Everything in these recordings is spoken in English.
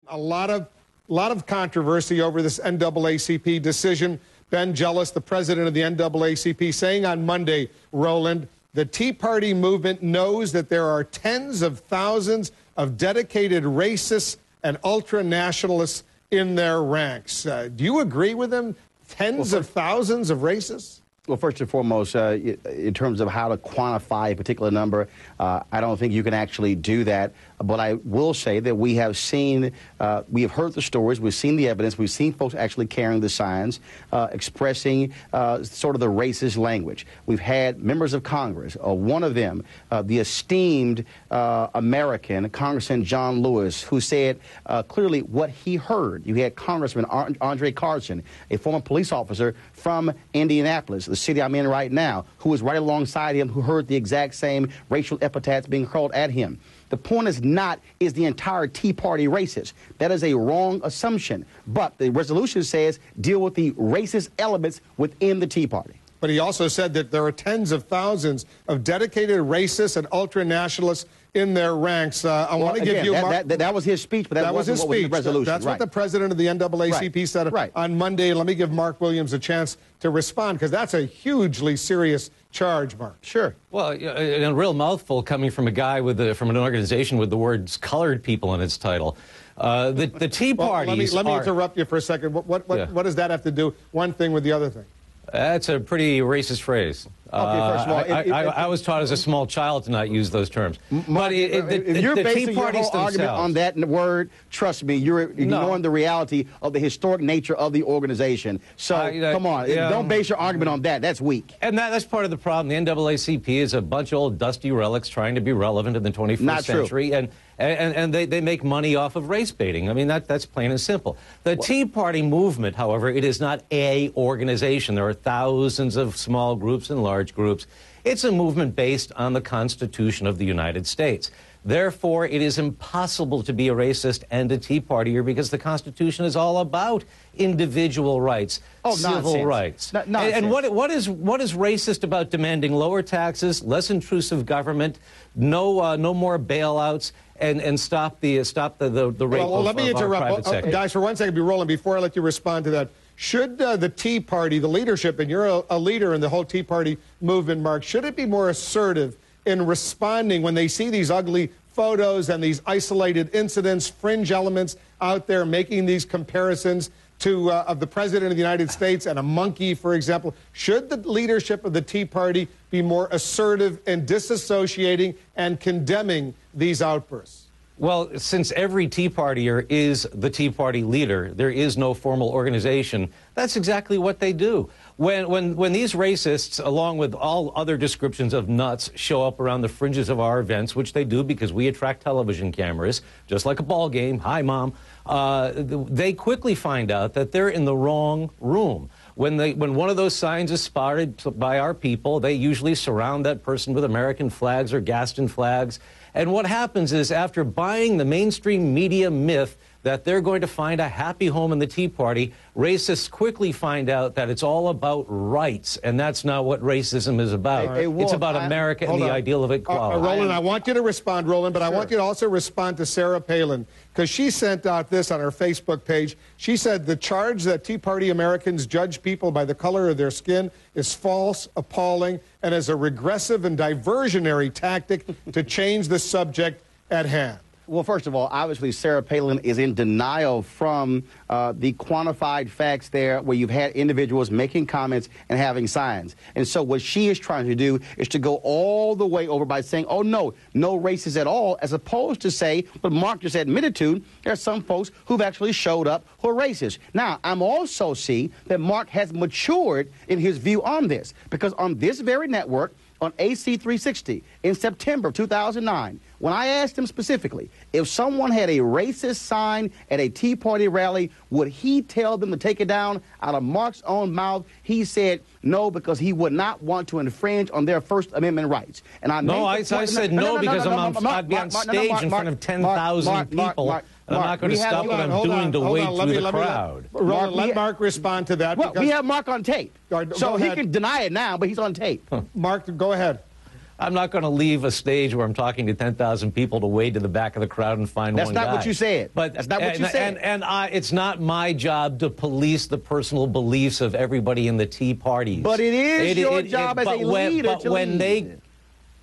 A lot of controversy over this NAACP decision. Ben Jealous, the president of the NAACP, saying on Monday, Roland, the Tea Party movement knows that there are tens of thousands of dedicated racists and ultra-nationalists in their ranks. Do you agree with him? Tens of thousands of racists? Well, first and foremost, in terms of how to quantify a particular number, I don't think you can actually do that. But I will say that we have seen, we have heard the stories, we've seen the evidence, we've seen folks actually carrying the signs, expressing sort of the racist language. We've had members of Congress, one of them, the esteemed American, Congressman John Lewis, who said clearly what he heard. You had Congressman Andre Carson, a former police officer from Indianapolis, the city I'm in right now, who was right alongside him, who heard the exact same racial epithets being hurled at him. The point is not, is the entire Tea Party racist? That is a wrong assumption. But the resolution says deal with the racist elements within the Tea Party. But he also said that there are tens of thousands of dedicated racists and ultra-nationalists in their ranks. I want to give you... That was his speech, but that wasn't what was the resolution. That's what the president of the NAACP said on Monday. Let me give Mark Williams a chance to respond, because that's a hugely serious charge, Mark. Sure. Well, a real mouthful coming from a guy from an organization with the words colored people in its title. The Tea Parties let me interrupt you for a second. What does that have to do, one thing with the other thing? That's a pretty racist phrase. Okay, first of all, I was taught as a small child to not use those terms. But if you're basing your whole argument on that word, trust me, you're ignoring the reality of the historic nature of the organization. So, come on, don't base your argument on that. That's weak. And that's part of the problem. The NAACP is a bunch of old dusty relics trying to be relevant in the 21st century. And they make money off of race baiting. I mean, that's plain and simple. The Tea Party movement, however, it is not a organization. There are thousands of small groups and large groups. It's a movement based on the Constitution of the United States. Therefore, it is impossible to be a racist and a Tea Partier, because the Constitution is all about individual rights, civil rights. And what is racist about demanding lower taxes, less intrusive government, no more bailouts, and stop the rape of our private sector? Guys, for 1 second, Roland, before I let you respond to that, should the Tea Party, the leadership, and you're a leader in the whole Tea Party movement, Mark, should it be more assertive in responding when they see these ugly photos and these isolated incidents, fringe elements out there making these comparisons to of the President of the United States and a monkey, for example? Should the leadership of the Tea Party be more assertive in disassociating and condemning these outbursts? Well, since every Tea Partier is the Tea Party leader, there is no formal organization. That's exactly what they do. When these racists, along with all other descriptions of nuts, show up around the fringes of our events, which they do because we attract television cameras, just like a ball game, hi, Mom, they quickly find out that they're in the wrong room. When one of those signs is spotted by our people, they usually surround that person with American flags or Gaston flags. And what happens is, after buying the mainstream media myth that they're going to find a happy home in the Tea Party, racists quickly find out that it's all about rights, and that's not what racism is about. It's about America and the ideal of equality. Roland, I want you to respond, Roland, but I want you to also respond to Sarah Palin, because she sent out this on her Facebook page. She said the charge that Tea Party Americans judge people by the color of their skin is false, appalling, and is a regressive and diversionary tactic to change the subject at hand. Well, first of all, obviously Sarah Palin is in denial from the quantified facts there, where you've had individuals making comments and having signs. And so what she is trying to do is to go all the way over by saying, oh, no racists at all, as opposed to say what Mark just admitted to, there are some folks who've actually showed up who are racist. Now, I'm also seeing that Mark has matured in his view on this, because on this very network, on AC 360 in September of 2009, when I asked him specifically if someone had a racist sign at a Tea Party rally, would he tell them to take it down? Out of Mark's own mouth, he said no, because he would not want to infringe on their First Amendment rights. And I said no because I'd be on stage in front of 10,000 people. And I'm not going to stop what I'm doing to wade through the crowd. Let Mark respond to that. Well, we have Mark on tape. So he can deny it now, but he's on tape. Mark, go ahead. I'm not going to leave a stage where I'm talking to 10,000 people to wade to the back of the crowd and find That's one guy. not what you said. But that's not what you said. And it's not my job to police the personal beliefs of everybody in the Tea Parties. But it is your job as a leader to lead.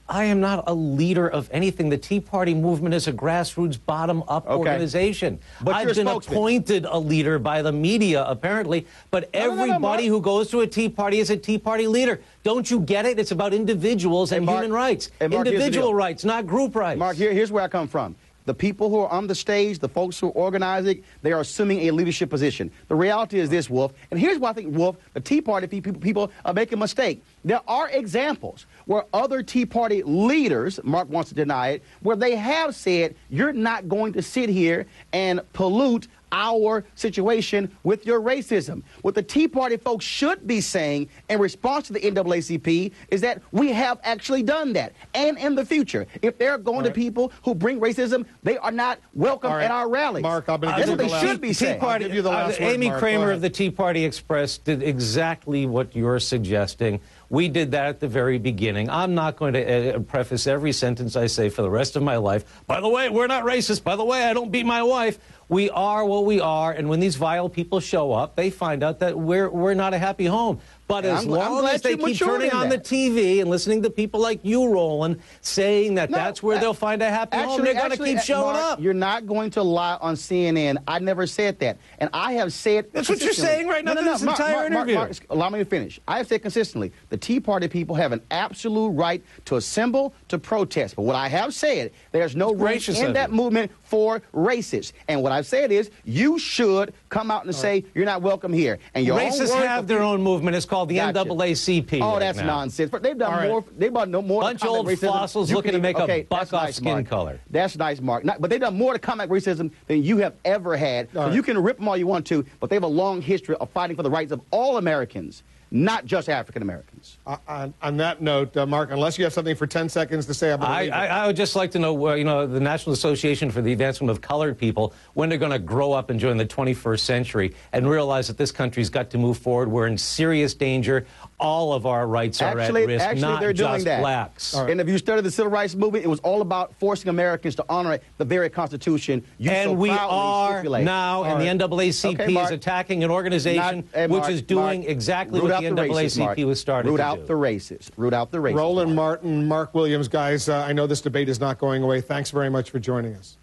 I am not a leader of anything. The Tea Party movement is a grassroots, bottom-up organization. But I've been appointed a leader by the media, apparently, but everybody who goes to a Tea Party is a Tea Party leader. Don't you get it? It's about individuals and human rights. Mark, individual rights, not group rights. Mark, here's where I come from. The people who are on the stage, the folks who are organizing, they are assuming a leadership position. The reality is this, Wolf, and here's why I think, Wolf, the Tea Party people are making a mistake. There are examples where other Tea Party leaders, Mark wants to deny it, where they have said, you're not going to sit here and pollute our situation with your racism. What the Tea Party folks should be saying in response to the NAACP is that we have actually done that. And in the future, if they're going to people who bring racism, they are not welcome at our rallies. Mark, I'm going to give you the last should be saying. I'll give you the last word, Amy Mark. Kramer of the Tea Party Express did exactly what you're suggesting. We did that at the very beginning. I'm not going to preface every sentence I say for the rest of my life. By the way, we're not racist. By the way, I don't beat my wife. We are what we are, and when these vile people show up, they find out that we're not a happy home. But as long as they keep turning on the TV and listening to people like you, Roland, saying that that's where they'll find a happy home, they're going to keep showing up. You're not going to lie on CNN. I never said that. And I have said... That's what you're saying right now in this entire interview. Mark, allow me to finish. I have said consistently, the Tea Party people have an absolute right to assemble, to protest. But what I have said, there's no room in that movement for racists. And what I've said is, you should come out and say, you're not welcome here. And your racists have their own movement. It's called the NAACP. Oh, that's nonsense. They've done more. They've done more. Bunch of old fossils looking to make a buck off skin color. That's nice, Mark. But they've done more to combat racism than you have ever had. So you can rip them all you want to, but they have a long history of fighting for the rights of all Americans, not just African Americans. On that note, Mark, unless you have something for 10 seconds to say about it. I would just like to know, the National Association for the Advancement of Colored People, when they're going to grow up and join the 21st century and realize that this country's got to move forward. We're in serious danger. All of our rights are at risk, not they're doing just that. blacks. And if you study the Civil Rights Movement, it was all about forcing Americans to honor the very Constitution you so we are stipulate. now, and the NAACP is attacking an organization which is doing exactly what the NAACP was started to do. Root out the racists. Root out the racists. Roland Martin, Mark Williams, guys, I know this debate is not going away. Thanks very much for joining us.